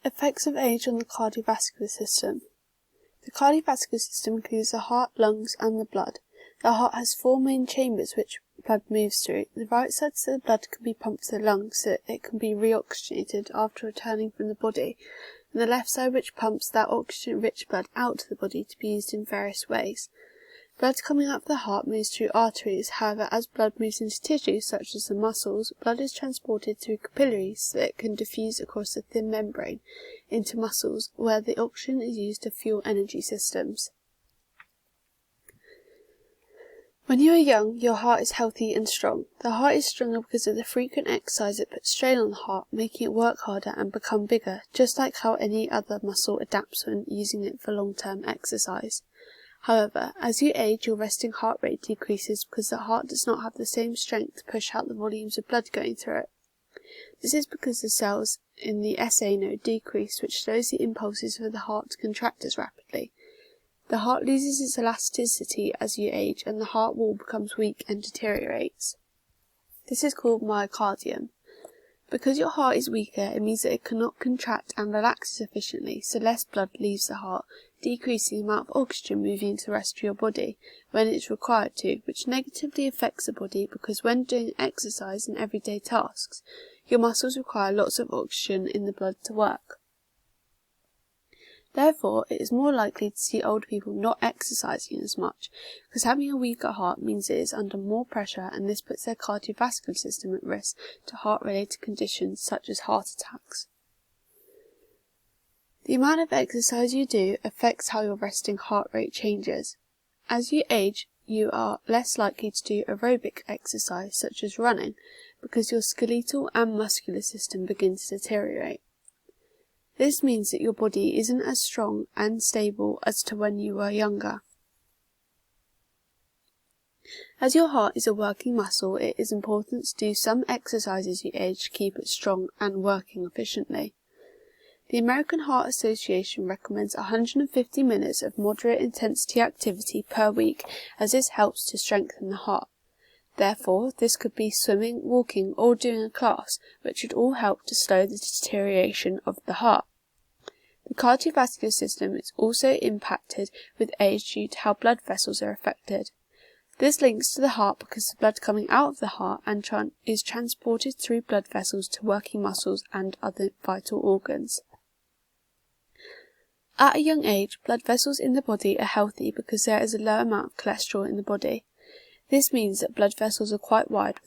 Effects of age on the cardiovascular system. The cardiovascular system includes the heart, lungs, and the blood. The heart has 4 main chambers which blood moves through. The right side of the blood can be pumped to the lungs so that it can be reoxygenated after returning from the body, and the left side which pumps that oxygen-rich blood out to the body to be used in various ways. Blood coming up the heart moves through arteries. However, as blood moves into tissues such as the muscles, blood is transported through capillaries so that it can diffuse across the thin membrane into muscles, where the oxygen is used to fuel energy systems. When you are young, your heart is healthy and strong. The heart is stronger because of the frequent exercise that puts strain on the heart, making it work harder and become bigger, just like how any other muscle adapts when using it for long-term exercise. However, as you age, your resting heart rate decreases because the heart does not have the same strength to push out the volumes of blood going through it. This is because the cells in the SA node decrease, which slows the impulses for the heart to contract as rapidly. The heart loses its elasticity as you age, and the heart wall becomes weak and deteriorates. This is called myocardium. Because your heart is weaker, it means that it cannot contract and relax sufficiently, so less blood leaves the heart, decreasing the amount of oxygen moving to the rest of your body when it is required to, which negatively affects the body because when doing exercise and everyday tasks, your muscles require lots of oxygen in the blood to work. Therefore, it is more likely to see older people not exercising as much, because having a weaker heart means it is under more pressure, and this puts their cardiovascular system at risk to heart-related conditions such as heart attacks. The amount of exercise you do affects how your resting heart rate changes. As you age, you are less likely to do aerobic exercise such as running, because your skeletal and muscular system begins to deteriorate. This means that your body isn't as strong and stable as to when you were younger. As your heart is a working muscle, it is important to do some exercise as you age to keep it strong and working efficiently. The American Heart Association recommends 150 minutes of moderate intensity activity per week, as this helps to strengthen the heart. Therefore, this could be swimming, walking, or doing a class, which would all help to slow the deterioration of the heart. The cardiovascular system is also impacted with age due to how blood vessels are affected. This links to the heart because the blood coming out of the heart is transported through blood vessels to working muscles and other vital organs. At a young age, blood vessels in the body are healthy because there is a low amount of cholesterol in the body. This means that blood vessels are quite wide,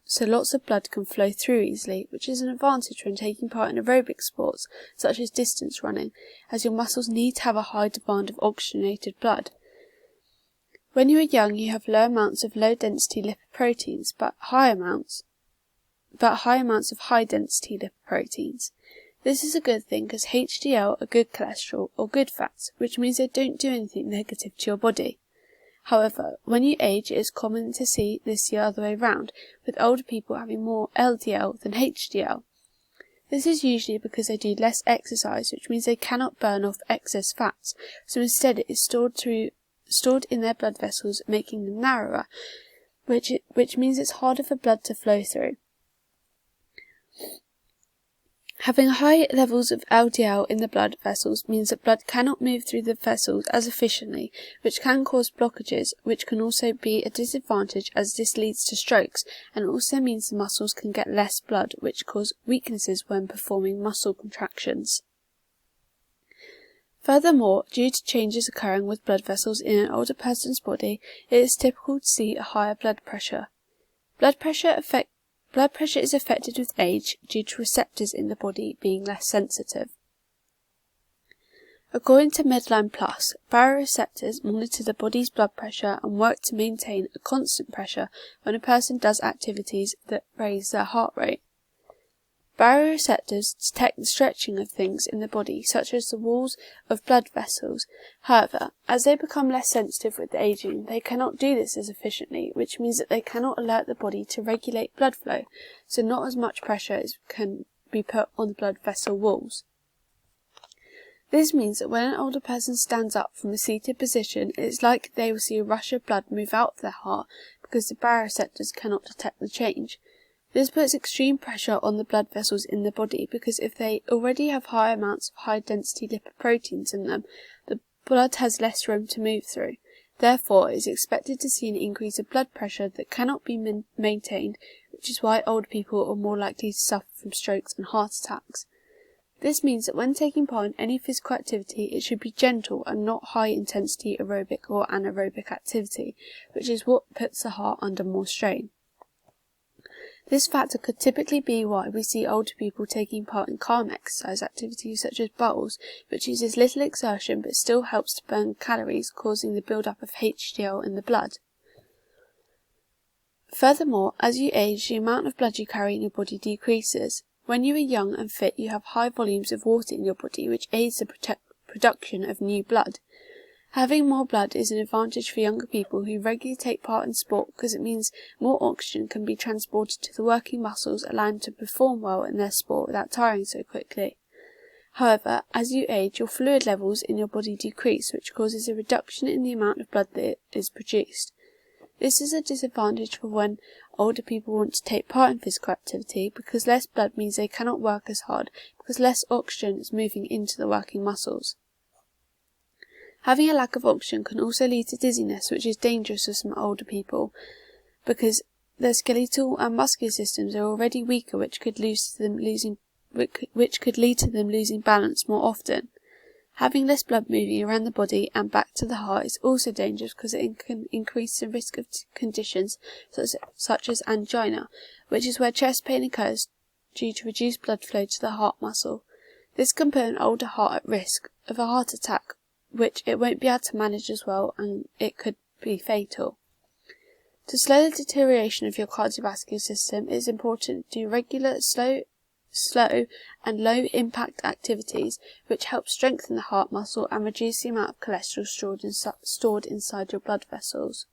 so lots of blood can flow through easily, which is an advantage when taking part in aerobic sports, such as distance running, as your muscles need to have a high demand of oxygenated blood. When you are young, you have low amounts of low-density lipoproteins, but high amounts of high-density lipoproteins. This is a good thing because HDL are good cholesterol or good fats, which means they don't do anything negative to your body. However, when you age, it is common to see this the other way round, with older people having more LDL than HDL. This is usually because they do less exercise, which means they cannot burn off excess fats, so instead it is stored in their blood vessels, making them narrower, which means it's harder for blood to flow through. Having high levels of LDL in the blood vessels means that blood cannot move through the vessels as efficiently, which can cause blockages, which can also be a disadvantage as this leads to strokes, and also means the muscles can get less blood, which cause weaknesses when performing muscle contractions. Furthermore, due to changes occurring with blood vessels in an older person's body, it is typical to see a higher blood pressure. Blood pressure is affected with age due to receptors in the body being less sensitive. According to Medline Plus, baroreceptors monitor the body's blood pressure and work to maintain a constant pressure when a person does activities that raise their heart rate. Baroreceptors detect the stretching of things in the body, such as the walls of blood vessels. However, as they become less sensitive with aging, they cannot do this as efficiently, which means that they cannot alert the body to regulate blood flow, so not as much pressure can be put on the blood vessel walls. This means that when an older person stands up from a seated position, it is likely they will see a rush of blood move out of their heart because the baroreceptors cannot detect the change. This puts extreme pressure on the blood vessels in the body because if they already have high amounts of high-density lipoproteins in them, the blood has less room to move through. Therefore, it is expected to see an increase of blood pressure that cannot be maintained, which is why older people are more likely to suffer from strokes and heart attacks. This means that when taking part in any physical activity, it should be gentle and not high-intensity aerobic or anaerobic activity, which is what puts the heart under more strain. This factor could typically be why we see older people taking part in calm exercise activities such as bowls, which uses little exertion but still helps to burn calories, causing the build-up of HDL in the blood. Furthermore, as you age, the amount of blood you carry in your body decreases. When you are young and fit, you have high volumes of water in your body, which aids the production of new blood. Having more blood is an advantage for younger people who regularly take part in sport because it means more oxygen can be transported to the working muscles, allowing them to perform well in their sport without tiring so quickly. However, as you age, your fluid levels in your body decrease, which causes a reduction in the amount of blood that is produced. This is a disadvantage for when older people want to take part in physical activity because less blood means they cannot work as hard because less oxygen is moving into the working muscles. Having a lack of oxygen can also lead to dizziness, which is dangerous for some older people because their skeletal and muscular systems are already weaker, which could lead to them losing balance more often. Having less blood moving around the body and back to the heart is also dangerous because it can increase the risk of conditions such as angina, which is where chest pain occurs due to reduced blood flow to the heart muscle. This can put an older heart at risk of a heart attack, which it won't be able to manage as well, and it could be fatal. To slow the deterioration of your cardiovascular system, it is important to do regular, slow and low impact activities which help strengthen the heart muscle and reduce the amount of cholesterol stored inside your blood vessels.